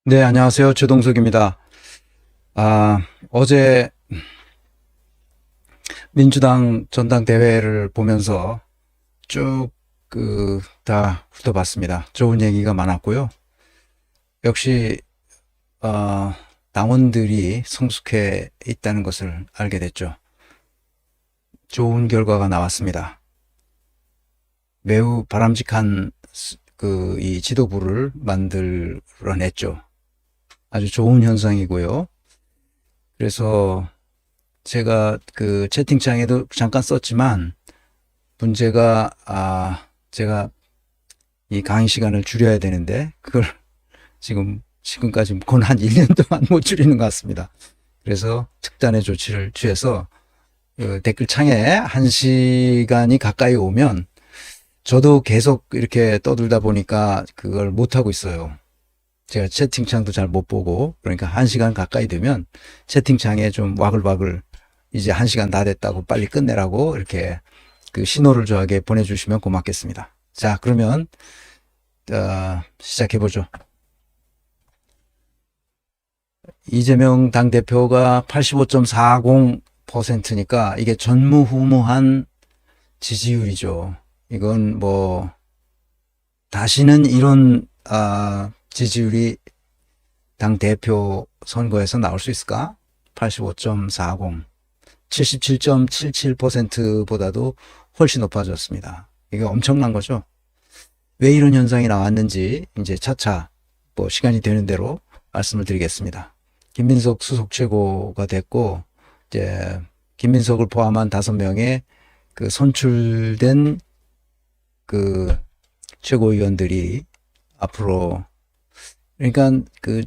네, 안녕하세요. 최동석입니다. 어제 민주당 전당대회를 보면서 쭉 다 훑어봤습니다. 좋은 얘기가 많았고요. 역시 어, 당원들이 성숙해 있다는 것을 알게 됐죠. 좋은 결과가 나왔습니다. 매우 바람직한 이 지도부를 만들어냈죠. 아주 좋은 현상이고요. 그래서 제가 그 채팅창에도 잠깐 썼지만 문제가 제가 이 강의 시간을 줄여야 되는데 그걸 지금까지 곧 한 1년 동안 못 줄이는 것 같습니다. 그래서 특단의 조치를 취해서 그 댓글창에 1시간이 가까이 오면 저도 계속 이렇게 떠들다 보니까 그걸 못하고 있어요. 제가 채팅창도 잘 못 보고, 그러니까 1시간 가까이 되면 채팅창에 좀 와글와글 이제 1시간 다 됐다고 빨리 끝내라고 이렇게 그 신호를 저에게 보내주시면 고맙겠습니다. 자, 그러면 시작해보죠. 이재명 당대표가 85.40%니까 이게 전무후무한 지지율이죠. 이건 뭐 다시는 이런 지지율이 당대표 선거에서 나올 수 있을까? 85.40, 77.77%보다도 훨씬 높아졌습니다. 이게 엄청난 거죠. 왜 이런 현상이 나왔는지 이제 차차 뭐 시간이 되는 대로 말씀을 드리겠습니다. 김민석 수석 최고가 됐고, 이제 김민석을 포함한 5명의 그 선출된 그 최고위원들이 앞으로, 그러니까 그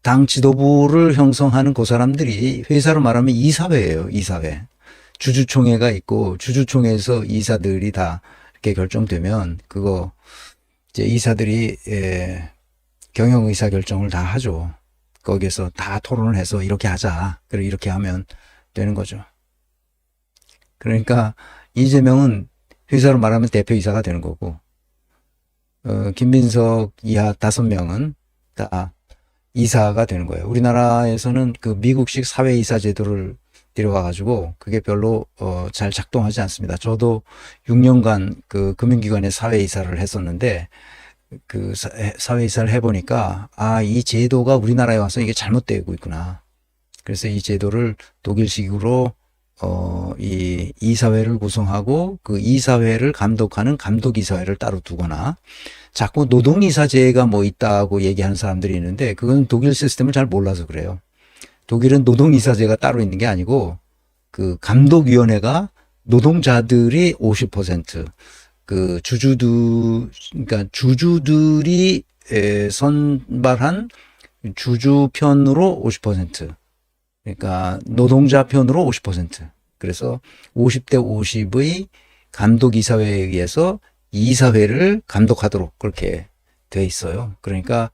당 지도부를 형성하는 그 사람들이 회사로 말하면 이사회예요. 이사회. 주주총회가 있고 주주총회에서 이사들이 다 이렇게 결정되면 그거 이제 이사들이 경영 의사 결정을 다 하죠. 거기에서 다 토론을 해서 이렇게 하자. 그리고 이렇게 하면 되는 거죠. 그러니까 이재명은 회사로 말하면 대표이사가 되는 거고, 김민석 이하 5명은 다 이사가 되는 거예요. 우리나라에서는 그 미국식 사회이사 제도를 들여와가지고 그게 별로 잘 작동하지 않습니다. 저도 6년간 그 금융기관의 사회이사를 했었는데 그 사회이사를 해보니까 이 제도가 우리나라에 와서 이게 잘못되고 있구나. 그래서 이 제도를 독일식으로 이 이사회를 구성하고 그 이사회를 감독하는 감독이사회를 따로 두거나, 자꾸 노동이사제가 뭐 있다고 얘기하는 사람들이 있는데 그건 독일 시스템을 잘 몰라서 그래요. 독일은 노동이사제가 따로 있는 게 아니고 그 감독위원회가 노동자들이 50%, 그 그러니까 주주들이 선발한 주주편으로 50%, 그러니까 노동자 편으로 50%. 그래서 50대 50의 감독이사회에 의해서 이사회를 감독하도록 그렇게 돼 있어요. 그러니까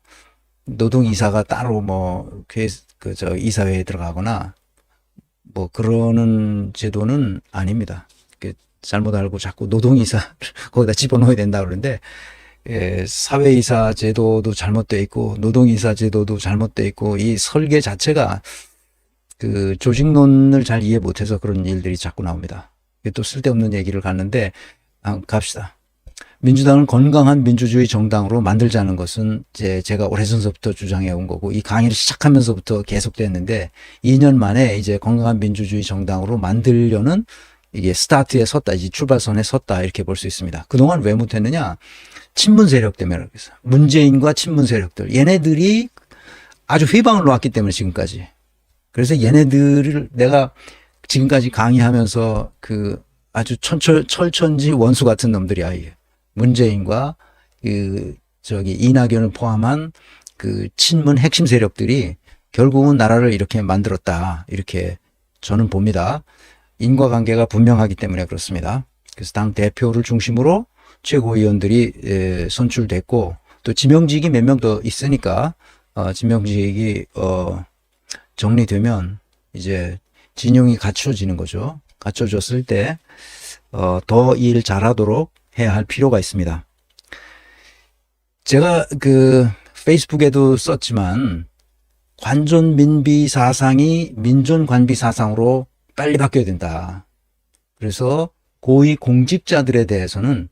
노동이사가 따로 뭐 이사회에 들어가거나 뭐 그러는 제도는 아닙니다. 잘못 알고 자꾸 노동이사를 거기다 집어넣어야 된다 그러는데, 사회이사 제도도 잘못되어 있고 노동이사 제도도 잘못되어 있고, 이 설계 자체가 그 조직론을 잘 이해 못해서 그런 일들이 자꾸 나옵니다. 또 쓸데없는 얘기를 갔는데 갑시다. 민주당을 건강한 민주주의 정당으로 만들자는 것은 제가 오래전서부터 주장해 온 거고, 이 강의를 시작하면서부터 계속됐는데 2년 만에 이제 건강한 민주주의 정당으로 만들려는 이게 스타트에 섰다, 이제 출발선에 섰다, 이렇게 볼 수 있습니다. 그동안 왜 못했느냐? 친문 세력 때문에 그래서 문재인과 친문 세력들, 얘네들이 아주 휘방을 놓았기 때문에 지금까지. 그래서 얘네들을 내가 지금까지 강의하면서 그 아주 철천지 원수 같은 놈들이야. 이게 문재인과 이낙연을 포함한 그 친문 핵심 세력들이 결국은 나라를 이렇게 만들었다, 이렇게 저는 봅니다. 인과관계가 분명하기 때문에 그렇습니다. 그래서 당 대표를 중심으로 최고위원들이 선출됐고, 또 지명직이 몇 명 더 있으니까 지명직이 정리되면 이제 진영이 갖춰지는 거죠. 갖춰졌을 때 더 일 잘하도록 해야 할 필요가 있습니다. 제가 그 페이스북에도 썼지만 관존민비 사상이 민존관비 사상으로 빨리 바뀌어야 된다. 그래서 고위 공직자들에 대해서는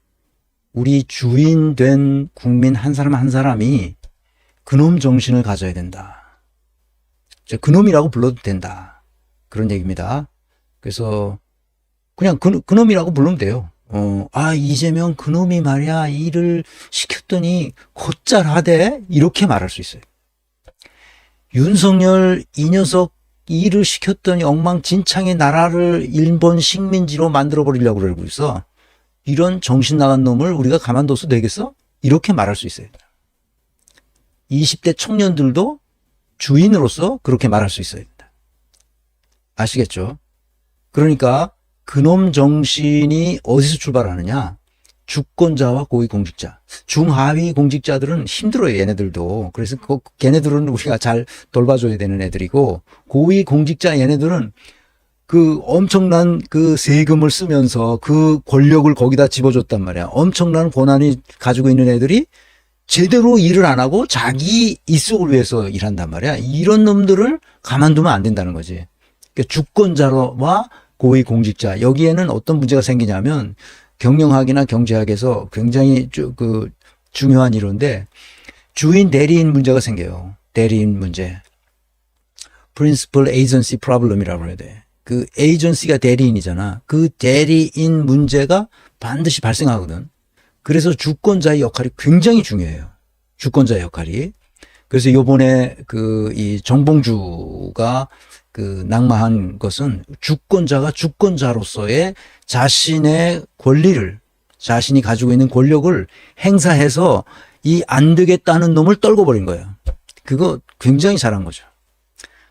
우리 주인 된 국민 한 사람 한 사람이 그놈 정신을 가져야 된다. 그놈이라고 불러도 된다. 그런 얘기입니다. 그래서 그냥 그놈이라고 부르면 돼요. 이재명 그놈이 말이야 일을 시켰더니 곧잘 하대 이렇게 말할 수 있어요. 윤석열 이 녀석 일을 시켰더니 엉망진창의 나라를 일본 식민지로 만들어 버리려고 그러고 있어. 이런 정신 나간 놈을 우리가 가만둬서 되겠어? 이렇게 말할 수 있어요. 20대 청년들도 주인으로서 그렇게 말할 수 있어야 된다. 아시겠죠? 그러니까 그놈 정신이 어디서 출발하느냐? 주권자와 고위공직자. 중하위 공직자들은 힘들어요, 얘네들도. 그래서 걔네들은 우리가 잘 돌봐줘야 되는 애들이고, 고위공직자 얘네들은 그 엄청난 그 세금을 쓰면서 그 권력을 거기다 집어줬단 말이야. 엄청난 권한이 가지고 있는 애들이 제대로 일을 안 하고 자기 이속을 위해서 일한단 말이야. 이런 놈들을 가만두면 안 된다는 거지. 그러니까 주권자와 고위공직자, 여기에는 어떤 문제가 생기냐면 경영학이나 경제학에서 굉장히 중요한 이론인데 주인 대리인 문제가 생겨요. 대리인 문제. Principal Agency Problem이라고 해야 돼. 그 에이전시가 대리인이잖아. 그 대리인 문제가 반드시 발생하거든. 그래서 주권자의 역할이 굉장히 중요해요. 주권자의 역할이. 그래서 요번에 이 정봉주가 낙마한 것은 주권자가 주권자로서의 자신의 권리를, 자신이 가지고 있는 권력을 행사해서 이 안 되겠다는 놈을 떨궈버린 거예요. 그거 굉장히 잘한 거죠.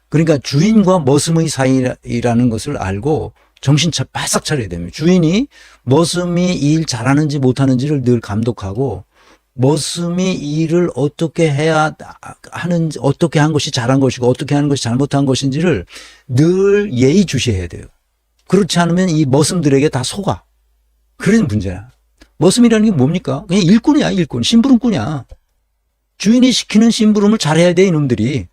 그러니까 주인과 머슴의 사이라는 것을 알고 정신 바싹 차려야 됩니다. 주인이 머슴이 일 잘하는지 못하는지를 늘 감독하고 머슴이 일을 어떻게 해야 하는지, 어떻게 한 것이 잘한 것이고 어떻게 하는 것이 잘못한 것인지를 늘 예의주시해야 돼요. 그렇지 않으면 이 머슴들에게 다 속아. 그런 문제야. 머슴이라는 게 뭡니까? 그냥 일꾼이야, 일꾼. 심부름꾼이야. 주인이 시키는 심부름을 잘해야 돼, 이놈들이.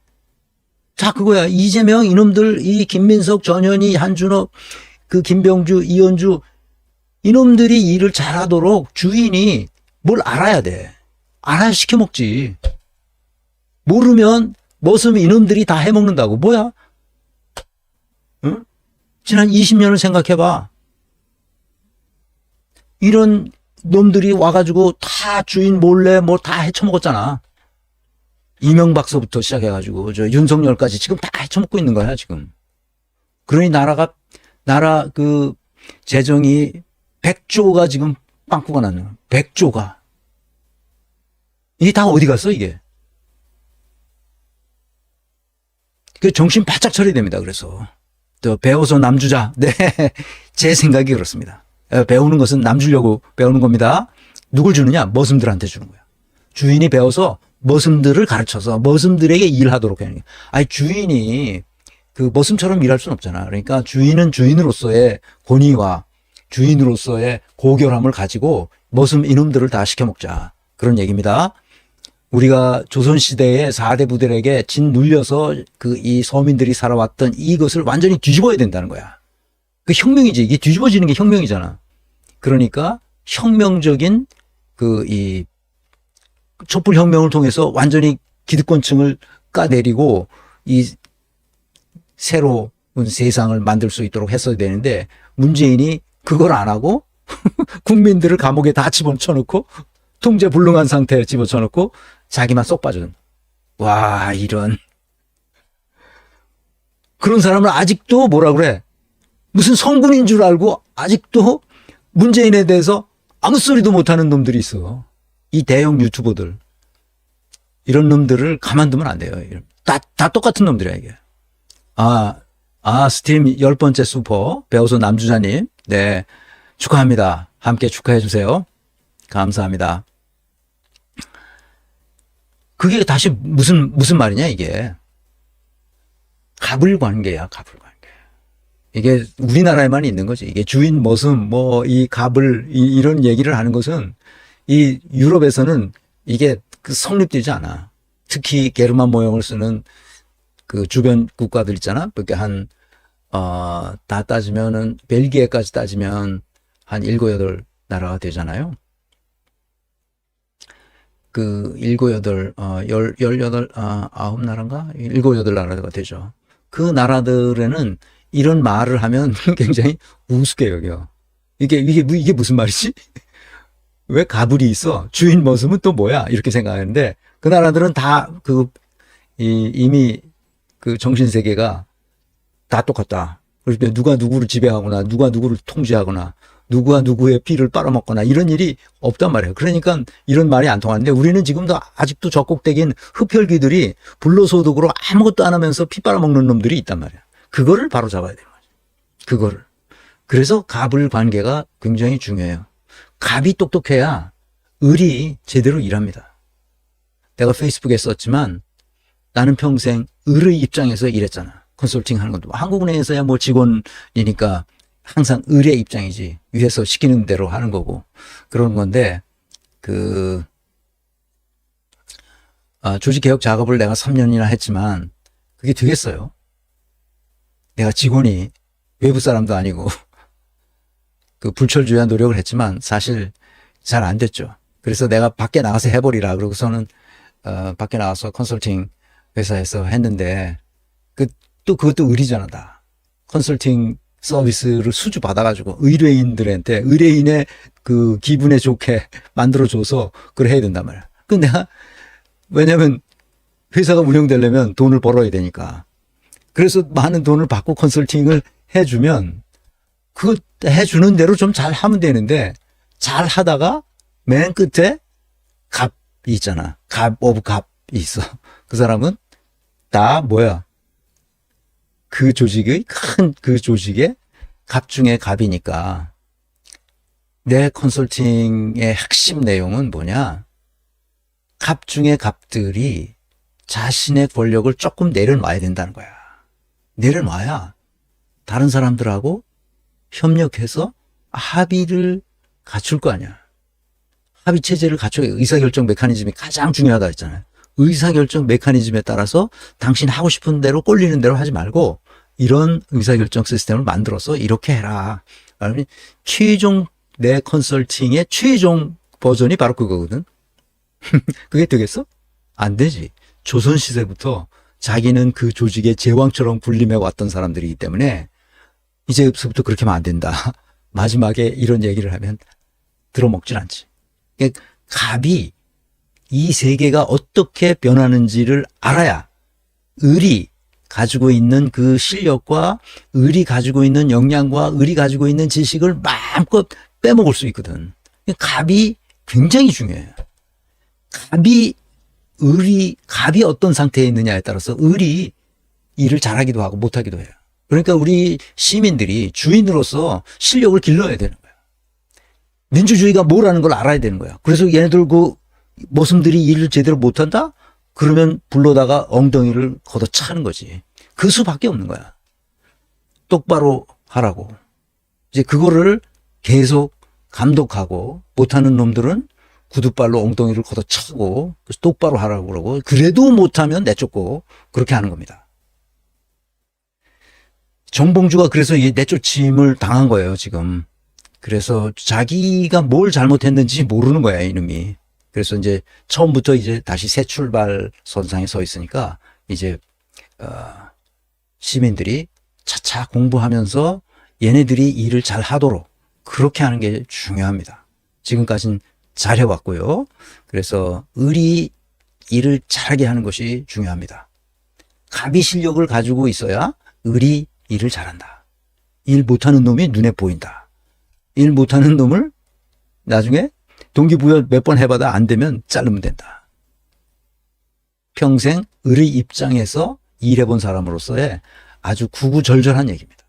자, 그거야. 이재명, 이놈들, 이 김민석, 전현희, 한준호, 김병주, 이현주, 이놈들이 일을 잘하도록 주인이 뭘 알아야 돼. 알아야 시켜먹지. 모르면 머슴 이놈들이 다 해먹는다고. 뭐야? 응? 지난 20년을 생각해봐. 이런 놈들이 와가지고 다 주인 몰래 뭐 다 헤쳐먹었잖아. 이명박서부터 시작해가지고 윤석열까지 지금 다 헤쳐먹고 있는 거야 지금. 그러니 나라 재정이 100조가 지금 빵꾸가 났네. 100조가. 이게 다 어디 갔어 이게. 정신 바짝 차려야 됩니다. 그래서 또 배워서 남주자. 네, 제 생각이 그렇습니다. 배우는 것은 남 주려고 배우는 겁니다. 누굴 주느냐? 머슴들한테 주는 거야. 주인이 배워서 머슴들을 가르쳐서 머슴들에게 일하도록 하는 거야. 아니 주인이 머슴처럼 일할 수는 없잖아. 그러니까 주인은 주인으로서의 권위와 주인으로서의 고결함을 가지고 머슴 이놈들을 다 시켜먹자. 그런 얘기입니다. 우리가 조선시대의 4대 부들에게 짓눌려서 이 서민들이 살아왔던 이것을 완전히 뒤집어야 된다는 거야. 그 혁명이지. 이게 뒤집어지는 게 혁명이잖아. 그러니까 혁명적인 이 촛불혁명을 통해서 완전히 기득권층을 까내리고 이 새로운 세상을 만들 수 있도록 했어야 되는데 문재인이 그걸 안 하고 국민들을 감옥에 다 집어쳐놓고 통제 불능한 상태에 집어쳐놓고 자기만 쏙 빠진. 와, 이런. 그런 사람을 아직도 뭐라 그래? 무슨 성군인 줄 알고 아직도 문재인에 대해서 아무 소리도 못하는 놈들이 있어. 이 대형 유튜버들. 이런 놈들을 가만두면 안 돼요. 다 똑같은 놈들이야, 이게. 스팀 10번째 슈퍼, 배우소 남주자님. 네. 축하합니다. 함께 축하해 주세요. 감사합니다. 그게 다시 무슨 말이냐, 이게. 갑을관계야, 갑을관계. 이게 우리나라에만 있는 거지. 이게 주인, 머슴, 이 갑을, 이런 얘기를 하는 것은 이 유럽에서는 이게 성립되지 않아. 특히 게르만 모형을 쓰는 그 주변 국가들 있잖아. 그렇게 다 따지면은, 벨기에까지 따지면 한 7, 8나라가 되잖아요. 그 7, 8, 18, 9나라인가? 7, 8나라가 되죠. 그 나라들에는 이런 말을 하면 굉장히 우습게 여겨. 이게 무슨 말이지? 왜 가불이 있어? 주인 머슴은 또 뭐야? 이렇게 생각하는데, 그 나라들은 다 이미 그 정신세계가 다 똑같다. 그러니까 누가 누구를 지배하거나, 누가 누구를 통제하거나, 누가 누구의 피를 빨아먹거나 이런 일이 없단 말이에요. 그러니까 이런 말이 안 통하는데, 우리는 지금도 아직도 적국적인 흡혈귀들이 불로소득으로 아무것도 안 하면서 피 빨아먹는 놈들이 있단 말이에요. 그거를 바로 잡아야 되는 거죠. 그거를. 그래서 갑을 관계가 굉장히 중요해요. 갑이 똑똑해야 을이 제대로 일합니다. 내가 페이스북에 썼지만 나는 평생 을의 입장에서 일했잖아. 컨설팅 하는 것도. 한국은행에서야 뭐 직원이니까 항상 을의 입장이지. 위에서 시키는 대로 하는 거고. 그런 건데, 조직개혁 작업을 내가 3년이나 했지만, 그게 되겠어요? 내가 직원이 외부 사람도 아니고, 불철주야 노력을 했지만, 사실 잘 안 됐죠. 그래서 내가 밖에 나가서 해버리라. 그러고서는, 밖에 나가서 컨설팅 회사에서 했는데, 그것도 의리잖아, 다. 컨설팅 서비스를 수주 받아가지고 의뢰인의 그 기분에 좋게 만들어줘서 그걸 해야 된단 말이야. 왜냐면 회사가 운영되려면 돈을 벌어야 되니까. 그래서 많은 돈을 받고 컨설팅을 해주면 그거 해주는 대로 좀 잘 하면 되는데, 잘 하다가 맨 끝에 갑이 있잖아. 갑이 있어. 그 사람은 다 뭐야? 그 조직의 갑 중에 갑이니까. 내 컨설팅의 핵심 내용은 뭐냐? 갑 중에 갑들이 자신의 권력을 조금 내려놔야 된다는 거야. 내려놔야 다른 사람들하고 협력해서 합의를 갖출 거 아니야. 합의 체제를 갖춰야 의사결정 메커니즘이 가장 중요하다 했잖아요. 의사결정 메커니즘에 따라서 당신 하고 싶은 대로 꼴리는 대로 하지 말고 이런 의사결정 시스템을 만들어서 이렇게 해라. 내 컨설팅의 최종 버전이 바로 그거거든. 그게 되겠어? 안 되지. 조선시대부터 자기는 그 조직의 제왕처럼 군림해 왔던 사람들이기 때문에 이제부터 그렇게 하면 안 된다. 마지막에 이런 얘기를 하면 들어먹질 않지. 그러니까 갑이 이 세계가 어떻게 변하는지를 알아야 을이 가지고 있는 그 실력과 을이 가지고 있는 역량과 을이 가지고 있는 지식을 마음껏 빼먹을 수 있거든. 갑이 굉장히 중요해요. 갑이 어떤 상태에 있느냐에 따라서 을이 일을 잘하기도 하고 못하기도 해요. 그러니까 우리 시민들이 주인으로서 실력을 길러야 되는 거야. 민주주의가 뭐라는 걸 알아야 되는 거야. 그래서 얘네들 머슴들이 일을 제대로 못한다? 그러면 불러다가 엉덩이를 걷어차는 거지. 그 수밖에 없는 거야. 똑바로 하라고. 이제 그거를 계속 감독하고 못하는 놈들은 구두발로 엉덩이를 걷어차고 똑바로 하라고 그러고, 그래도 못하면 내쫓고 그렇게 하는 겁니다. 정봉주가 그래서 내쫓임을 당한 거예요, 지금. 그래서 자기가 뭘 잘못했는지 모르는 거야, 이놈이. 그래서 이제 처음부터 이제 다시 새 출발 선상에 서 있으니까 이제 시민들이 차차 공부하면서 얘네들이 일을 잘 하도록 그렇게 하는 게 중요합니다. 지금까지는 잘 해왔고요. 그래서 을이 일을 잘하게 하는 것이 중요합니다. 갑이 실력을 가지고 있어야 을이 일을 잘한다. 일 못하는 놈이 눈에 보인다. 일 못하는 놈을 나중에 동기부여 몇 번 해봐도 안 되면 자르면 된다. 평생 을의 입장에서 일해본 사람으로서의 아주 구구절절한 얘기입니다.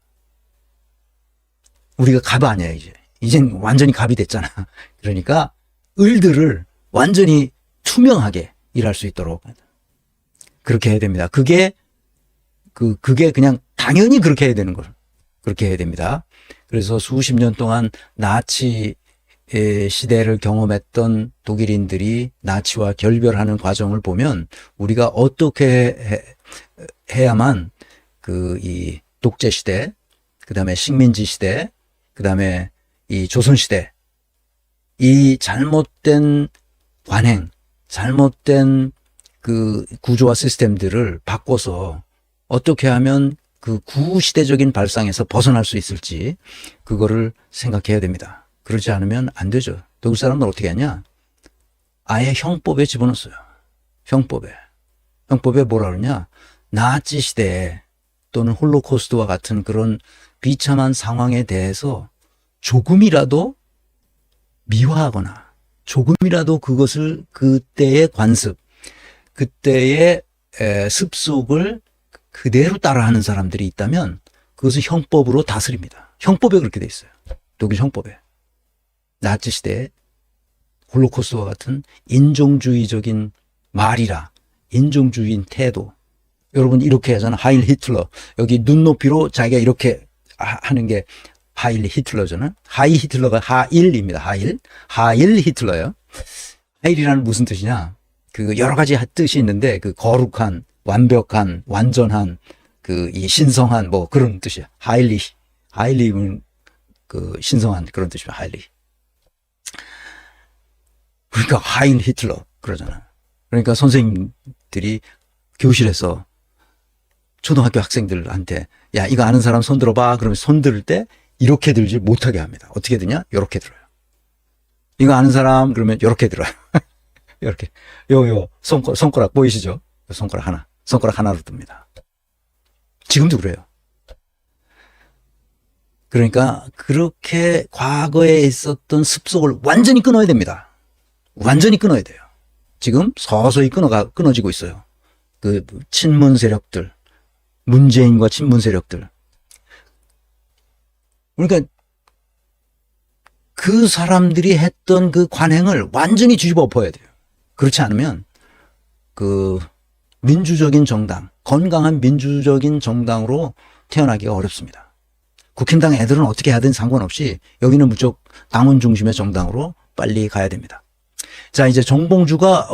우리가 갑 아니야, 이제. 이젠 완전히 갑이 됐잖아. 그러니까 을들을 완전히 투명하게 일할 수 있도록 그렇게 해야 됩니다. 그게 그냥 당연히 그렇게 해야 되는 걸. 그렇게 해야 됩니다. 그래서 수십 년 동안 나치 시대를 경험했던 독일인들이 나치와 결별하는 과정을 보면 우리가 어떻게 해야만 이 독재 시대, 그 다음에 식민지 시대, 그 다음에 이 조선 시대, 이 잘못된 관행, 잘못된 그 구조와 시스템들을 바꿔서 어떻게 하면 그 구시대적인 발상에서 벗어날 수 있을지 그거를 생각해야 됩니다. 그렇지 않으면 안 되죠. 독일 사람들 어떻게 하냐? 아예 형법에 집어넣었어요. 형법에 뭐라 그러냐? 나치 시대에 또는 홀로코스트와 같은 그런 비참한 상황에 대해서 조금이라도 미화하거나 조금이라도 그것을 그때의 관습, 그때의 습속을 그대로 따라하는 사람들이 있다면 그것을 형법으로 다스립니다. 형법에 그렇게 돼 있어요. 독일 형법에. 나치 시대에 홀로코스트와 같은 인종주의적인 말이라, 인종주의인 태도. 여러분 이렇게 하잖아. 하일 히틀러. 여기 눈높이로 자기가 이렇게 하는 게 하일 히틀러잖아. 하이 히틀러가 하일입니다. 하일 히틀러요. 하일이라는 무슨 뜻이냐? 그 여러 가지 뜻이 있는데 그 거룩한, 완벽한, 완전한, 그 이 신성한 뭐 그런 뜻이야. 하일리는 그 신성한 그런 뜻이야. 하일리. 그러니까 하일 히틀러 그러잖아. 그러니까 선생님들이 교실에서 초등학교 학생들한테 야 이거 아는 사람 손 들어봐. 그러면 손 들을 때 이렇게 들지 못하게 합니다. 어떻게 드냐? 이렇게 들어요. 이거 아는 사람 그러면 이렇게 들어요. 이렇게 요 손가락 보이시죠? 손가락 하나로 듭니다. 지금도 그래요. 그러니까 그렇게 과거에 있었던 습속을 완전히 끊어야 됩니다. 완전히 끊어야 돼요. 지금 서서히 끊어지고 있어요. 그 친문 세력들, 문재인과 친문 세력들. 그러니까 그 사람들이 했던 그 관행을 완전히 뒤집어 엎어야 돼요. 그렇지 않으면 그 민주적인 정당, 건강한 민주적인 정당으로 태어나기가 어렵습니다. 국힘당 애들은 어떻게 하든 상관없이 여기는 무조건 당원 중심의 정당으로 빨리 가야 됩니다. 자, 이제 정봉주가